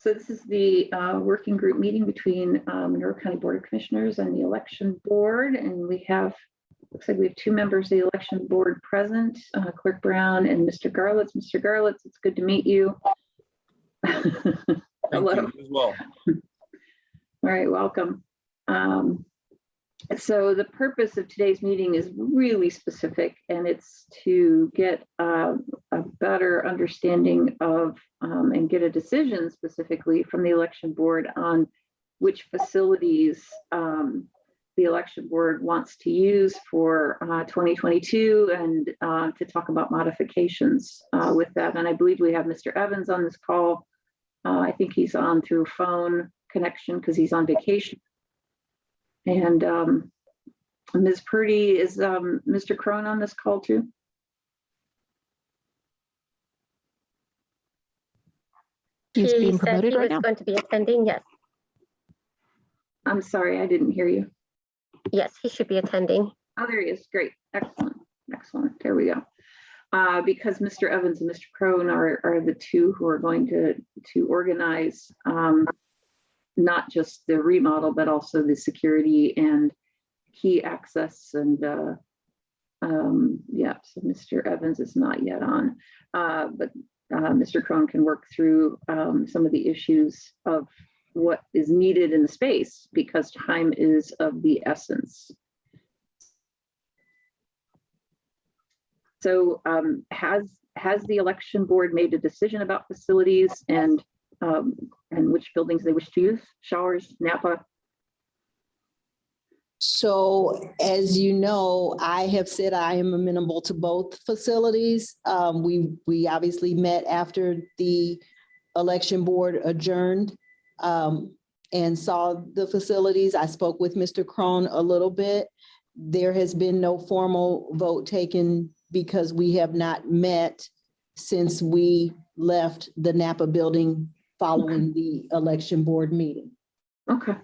So this is the working group meeting between Monroe County Board of Commissioners and the Election Board. And we have, looks like we have two members of the Election Board present, Clerk Brown and Mr. Garlitz. Mr. Garlitz, it's good to meet you. Hello. Thank you as well. All right, welcome. So the purpose of today's meeting is really specific, and it's to get a better understanding of and get a decision specifically from the election board on which facilities the election board wants to use for 2022, and to talk about modifications with that. And I believe we have Mr. Evans on this call. I think he's on through phone connection because he's on vacation. And Ms. Purdy, is Mr. Crone on this call too? He's being promoted right now. He was going to be attending, yes. I'm sorry, I didn't hear you. Yes, he should be attending. Oh, there he is. Great. Excellent. Excellent. There we go. Because Mr. Evans and Mr. Crone are the two who are going to organize not just the remodel, but also the security and key access. And yeah, so Mr. Evans is not yet on, but Mr. Crone can work through some of the issues of what is needed in the space, because time is of the essence. So has the election board made a decision about facilities and which buildings they wish to use? Showers, Napa? So as you know, I have said I am amenable to both facilities. We obviously met after the election board adjourned and saw the facilities. I spoke with Mr. Crone a little bit. There has been no formal vote taken because we have not met since we left the Napa building following the election board meeting. Okay,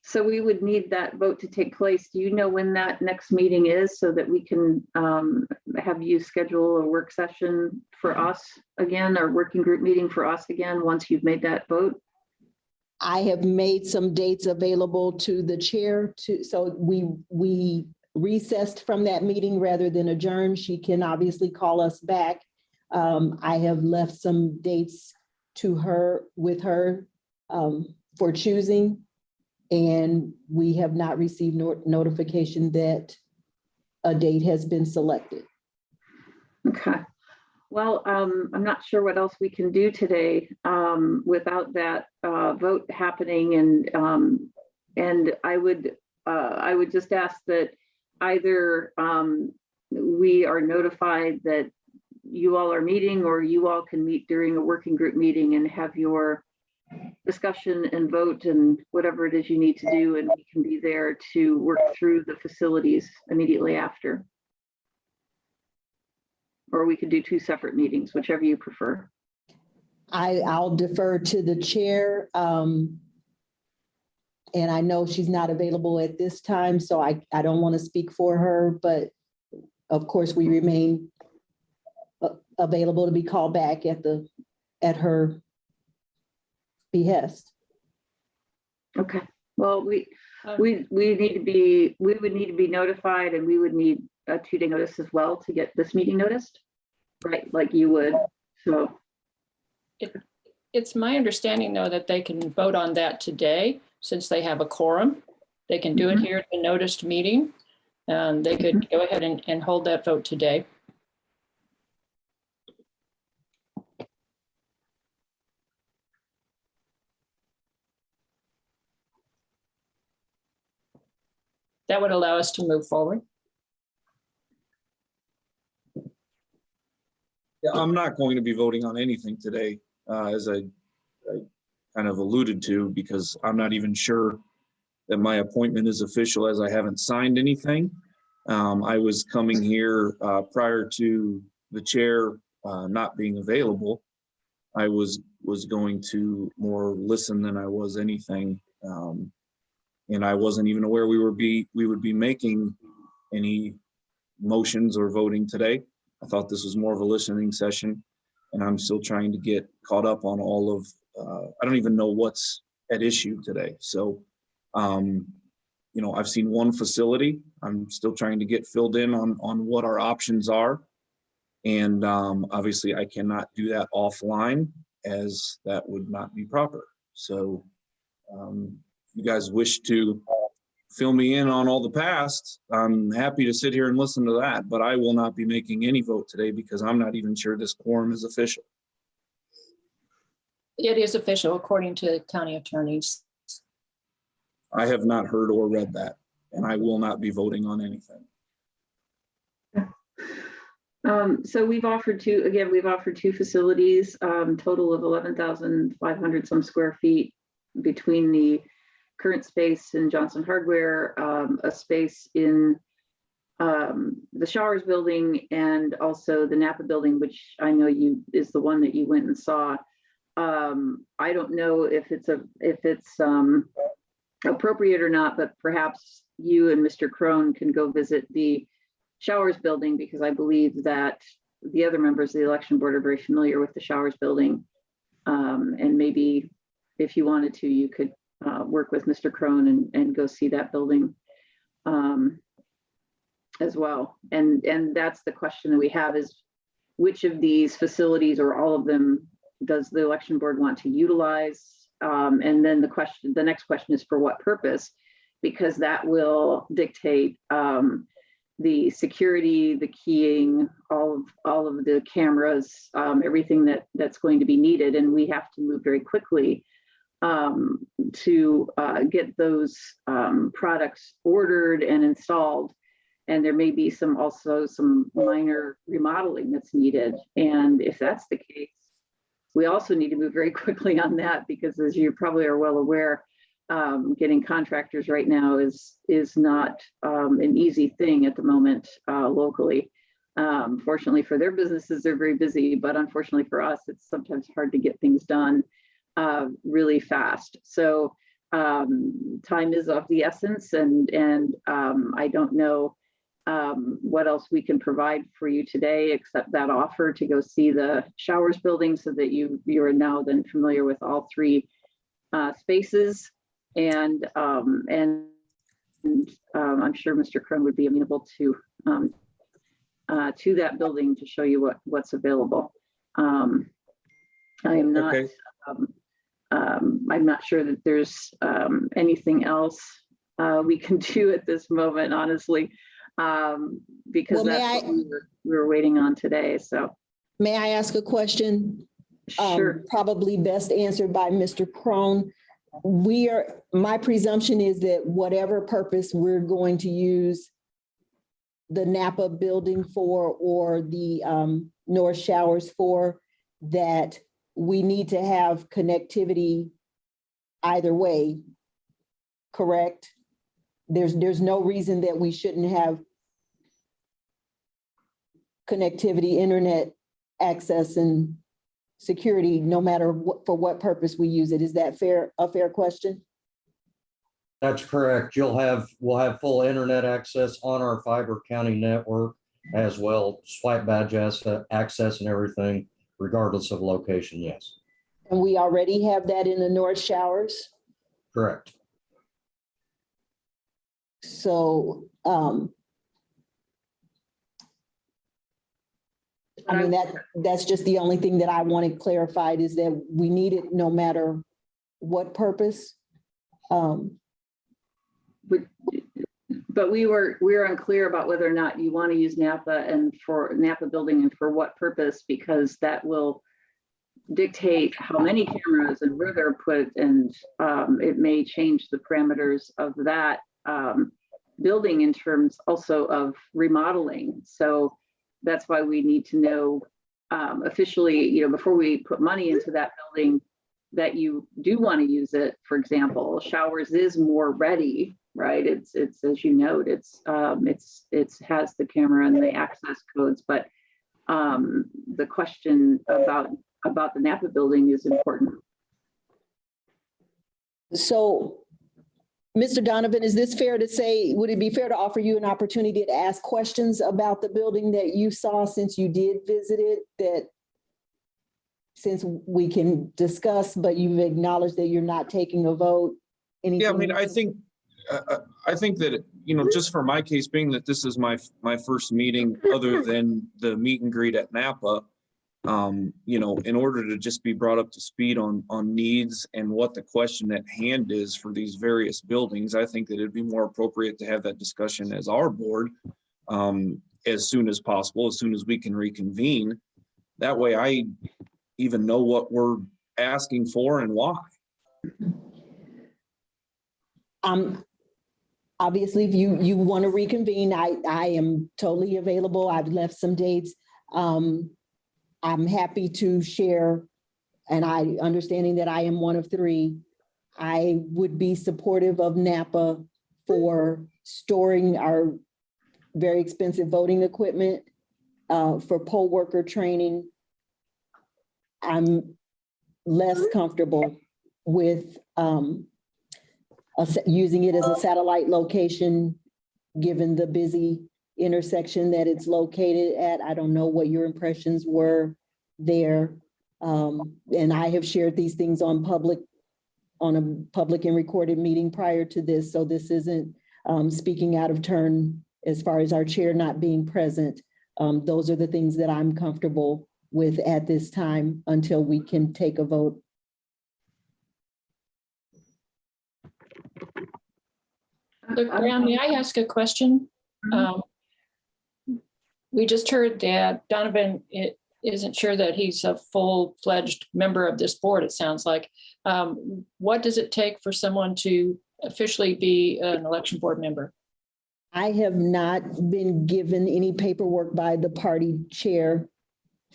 so we would need that vote to take place. Do you know when that next meeting is so that we can have you schedule a work session for us again, or working group meeting for us again, once you've made that vote? I have made some dates available to the chair so we recessed from that meeting rather than adjourn. She can obviously call us back. I have left some dates to her with her for choosing, and we have not received notification that a date has been selected. Okay. Well, I'm not sure what else we can do today without that vote happening, and I would just ask that either we are notified that you all are meeting, or you all can meet during a working group meeting and have your discussion and vote and whatever it is you need to do, and we can be there to work through the facilities immediately after. Or we could do two separate meetings, whichever you prefer. I'll defer to the chair. And I know she's not available at this time, so I don't want to speak for her, but of course we remain available to be called back at her behest. Okay. Well, we would need to be notified, and we would need a 2-day notice as well to get this meeting noticed, right? Like you would. So It's my understanding, though, that they can vote on that today, since they have a quorum. They can do it here at the noticed meeting, and they could go ahead and hold that vote today. That would allow us to move forward. Yeah, I'm not going to be voting on anything today, as I kind of alluded to, because I'm not even sure that my appointment is official, as I haven't signed anything. I was coming here prior to the chair not being available. I was going to more listen than I was anything. And I wasn't even aware we would be making any motions or voting today. I thought this was more of a listening session, and I'm still trying to get caught up on all of I don't even know what's at issue today. So, I've seen one facility. I'm still trying to get filled in on what our options are. And obviously I cannot do that offline, as that would not be proper. So you guys wish to fill me in on all the past, I'm happy to sit here and listen to that, but I will not be making any vote today because I'm not even sure this quorum is official. It is official according to county attorneys. I have not heard or read that, and I will not be voting on anything. So we've offered two facilities, total of 11,500 some square feet between the current space in Johnson Hardware, a space in the Showers building, and also the Napa building, which I know is the one that you went and saw. I don't know if it's appropriate or not, but perhaps you and Mr. Crone can go visit the Showers building, because I believe that the other members of the election board are very familiar with the Showers building. And maybe if you wanted to, you could work with Mr. Crone and go see that building as well. And that's the question that we have, is which of these facilities or all of them does the election board want to utilize? And then the next question is for what purpose? Because that will dictate the security, the keying, all of the cameras, everything that's going to be needed. And we have to move very quickly to get those products ordered and installed. And there may be also some minor remodeling that's needed. And if that's the case, we also need to move very quickly on that, because as you probably are well aware, getting contractors right now is not an easy thing at the moment locally. Fortunately for their businesses, they're very busy, but unfortunately for us, it's sometimes hard to get things done really fast. So time is of the essence, and I don't know what else we can provide for you today except that offer to go see the Showers building, so that you are now then familiar with all three spaces. And I'm sure Mr. Crone would be amenable to that building to show you what's available. I am not. Okay. I'm not sure that there's anything else we can do at this moment, honestly, because that's what we were waiting on today. So, May I ask a question? Sure. Probably best answered by Mr. Crone. My presumption is that whatever purpose we're going to use the Napa building for, or the North Showers for, that we need to have connectivity either way, correct? There's no reason that we shouldn't have connectivity, internet access, and security, no matter for what purpose we use it. Is that a fair question? That's correct. We'll have full internet access on our fiber county network, as well, swipe badge access and everything, regardless of location, yes. And we already have that in the North Showers? Correct. So, I mean, that's just the only thing that I wanted clarified, is that we need it no matter what purpose. But we're unclear about whether or not you want to use Napa and for Napa building and for what purpose, because that will dictate how many cameras and where they're put, and it may change the parameters of that building in terms also of remodeling. So that's why we need to know officially, before we put money into that building, that you do want to use it. For example, Showers is more ready, right? It's as you note, it has the camera and the access codes, but the question about the Napa building is important. So, Mr. Donovan, is this fair to say, would it be fair to offer you an opportunity to ask questions about the building that you saw, since you did visit it, that since we can discuss, but you've acknowledged that you're not taking a vote. Yeah, I mean, Anything? I think that, you know, just for my case, being that this is my first meeting other than the meet and greet at Napa, you know, in order to just be brought up to speed on needs and what the question at hand is for these various buildings, I think that it'd be more appropriate to have that discussion as our board as soon as possible, as soon as we can reconvene. That way I even know what we're asking for and why. Obviously, if you want to reconvene, I am totally available. I've left some dates. I'm happy to share, and I understanding that I am one of three, I would be supportive of Napa for storing our very expensive voting equipment, for poll worker training. I'm less comfortable with using it as a satellite location, given the busy intersection that it's located at. I don't know what your impressions were there. And I have shared these things on a public and recorded meeting prior to this. So this isn't speaking out of turn as far as our chair not being present. Those are the things that I'm comfortable with at this time until we can take a vote. Look, Brown, may I ask a question? We just heard that Donovan isn't sure that he's a full-fledged member of this board, it sounds like. What does it take for someone to officially be an election board member? I have not been given any paperwork by the party chair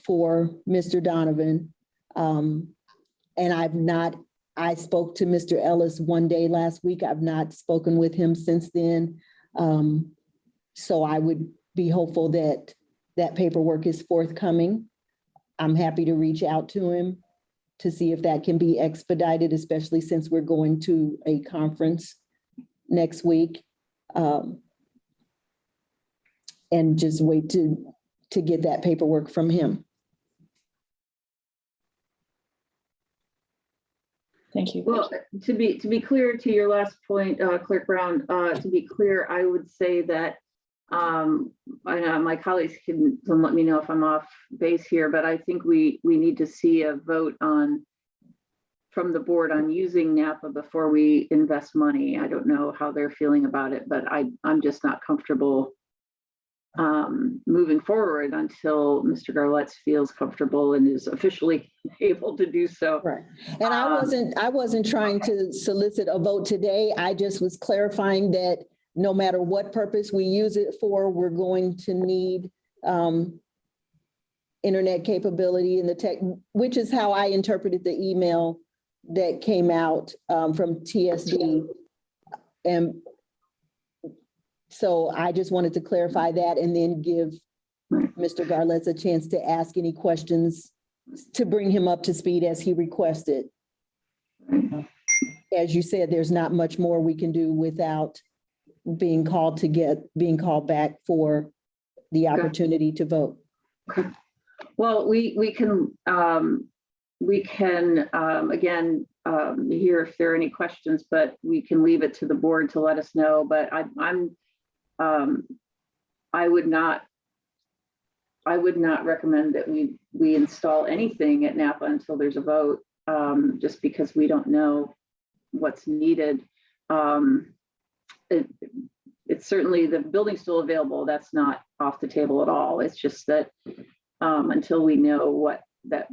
for Mr. Donovan. And I spoke to Mr. Ellis one day last week. I've not spoken with him since then. So I would be hopeful that that paperwork is forthcoming. I'm happy to reach out to him to see if that can be expedited, especially since we're going to a conference next week. And just wait to get that paperwork from him. Thank you. Well, to be clear to your last point, Clerk Brown, to be clear, I would say that I know my colleagues can let me know if I'm off base here, but I think we need to see a vote from the board on using Napa before we invest money. I don't know how they're feeling about it, but I'm just not comfortable moving forward until Mr. Garletts feels comfortable and is officially able to do so. Right. And I wasn't trying to solicit a vote today. I just was clarifying that no matter what purpose we use it for, we're going to need internet capability in the tech, which is how I interpreted the email that came out from TSD. And so I just wanted to clarify that and then give Mr. Garletts a chance to ask any questions to bring him up to speed as he requested. As you said, there's not much more we can do without being called back for the opportunity to vote. Okay. Well, we can again hear if there are any questions, but we can leave it to the board to let us know. But I would not recommend that we install anything at Napa until there's a vote, just because we don't know what's needed. It's certainly, the building's still available. That's not off the table at all. It's just that until we know what the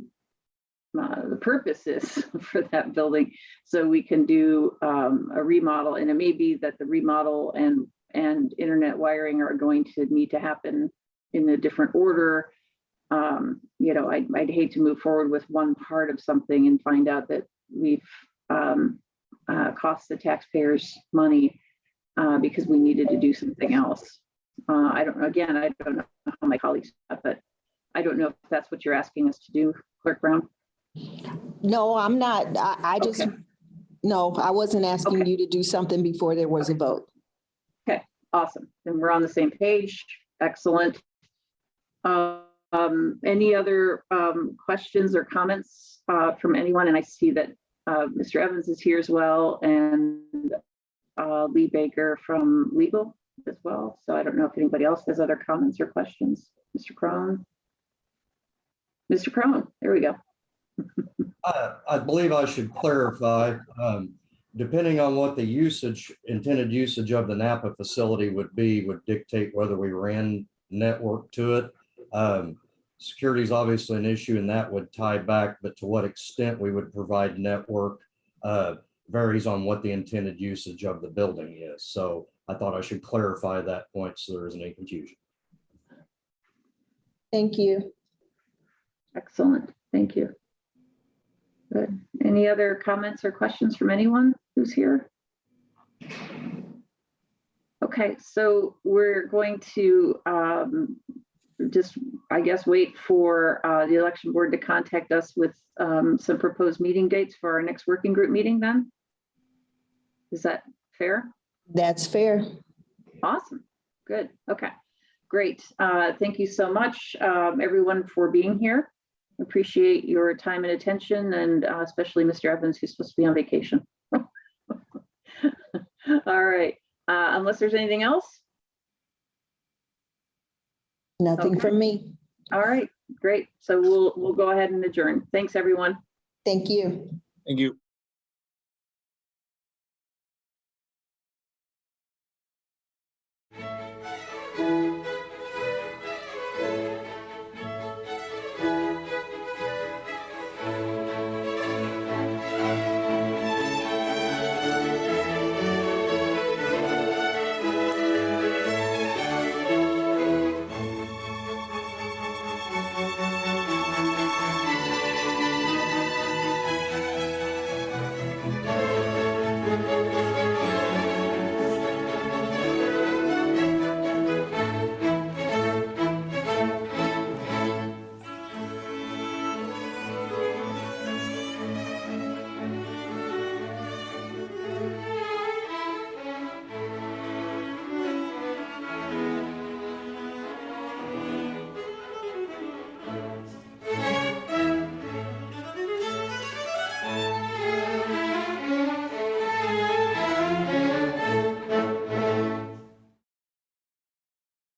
purpose is for that building, so we can do a remodel. And it may be that the remodel and internet wiring are going to need to happen in a different order. You know, I'd hate to move forward with one part of something and find out that we've cost the taxpayers money because we needed to do something else. I don't know how my colleagues, but I don't know if that's what you're asking us to do, Clerk Brown. No, I'm not. I just, Okay. No, I wasn't asking Okay. you to do something before there was a vote. Okay, awesome. Then we're on the same page. Excellent. Any other questions or comments from anyone? And I see that Mr. Evans is here as well, and Lee Baker from legal as well. So I don't know if anybody else has other comments or questions. Mr. Crone. Mr. Crone, there we go. I believe I should clarify, depending on what the intended usage of the Napa facility would be, would dictate whether we ran network to it. Security is obviously an issue and that would tie back, but to what extent we would provide network varies on what the intended usage of the building is. So I thought I should clarify that point so there isn't any confusion. Thank you. Excellent. Thank you. Good. Any other comments or questions from anyone who's here? Okay, so we're going to just, I guess, wait for the election board to contact us with some proposed meeting dates for our next working group meeting then. Is that fair? That's fair. Awesome. Good. Okay, great. Thank you so much, everyone, for being here. Appreciate your time and attention, and especially Mr. Evans, who's supposed to be on vacation. All right, unless there's anything else. Nothing Okay. from me. All right, great. So we'll go ahead and adjourn. Thanks, everyone. Thank you. Thank you.